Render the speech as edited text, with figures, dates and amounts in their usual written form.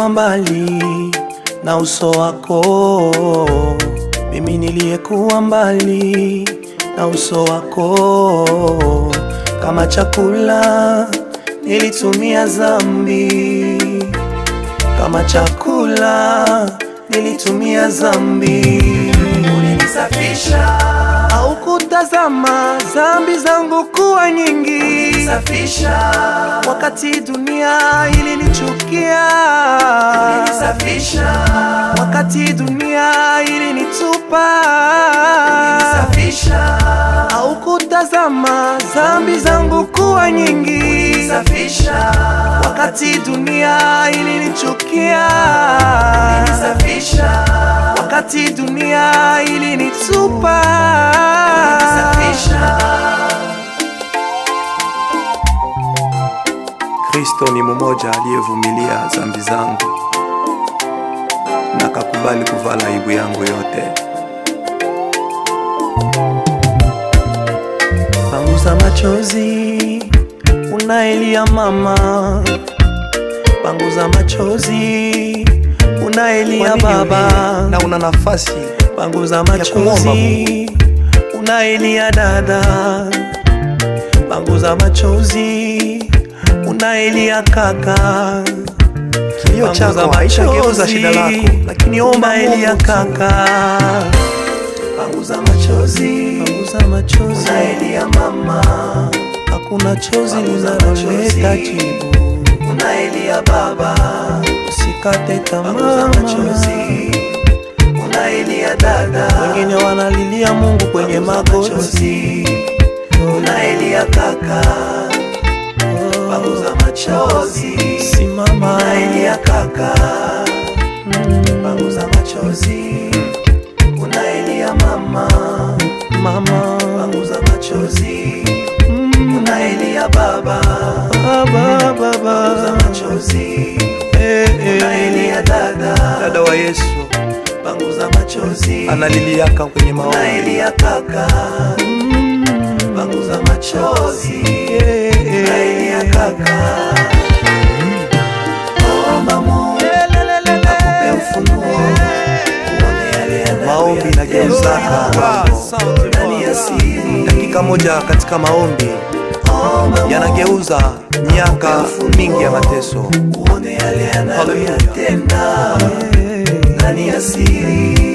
niliyekuwa mbali na uso wako, mimi niliyekuwa mbali na uso wako. Kama chakula nilitumia dhambi, kama chakula nilitumia dhambi. Ulinisafisha, haukutazama dhambi zangu kuwa nyingi. Ulinisafisha, wakati dunia ilinichukia. Ulinisafisha, wakati dunia ilinitupa. Ulinisafisha, haukutazama dhambi zangu kuwa nyingi. Ulinisafisha, wakati dunia ilinichukia. Ulinisafisha, wakati dunia ilinitupa. Ulinisafisha. Kristo ni mmoja aliyevumilia dhambi zangu na kakubali kuvala aibu yangu yote. Panguza machozi unaelia mama, panguza machozi unaelia baba, na una nafasi. Panguza machozi unaelia dada, panguza machozi unaelia kaka. Kilio chako haitageuza shida lako, lakini omba unaelia kaka. Panguza machozi, panguza machozi unaelia mama, hakuna chozi linaloleta jibu. Unaelia baba, usikate tamaa. Panguza machozi unaelia dada, wengine wanalilia Mungu kwenye magoti. Unaelia kaka, panguza machozi, simama. Unaelia kaka, panguza machozi. Unaelia mama, mama, panguza machozi. Unaelia baba, baba, panguza machozi. Unaelia dada, dada wa Yesu, panguza machozi. Analiliaka kwenye maombi. Unaelia kaka, panguza machozi. Unaelia kaka, omba Mungu akupe ufunuo, uone yale yanayoyatenda. Maombi nageuzaka ndani ya siri. Dakika moja katika maombi yanageuza miaka mingi ya mateso. Uone yale yanayoyatenda ndani ya siri.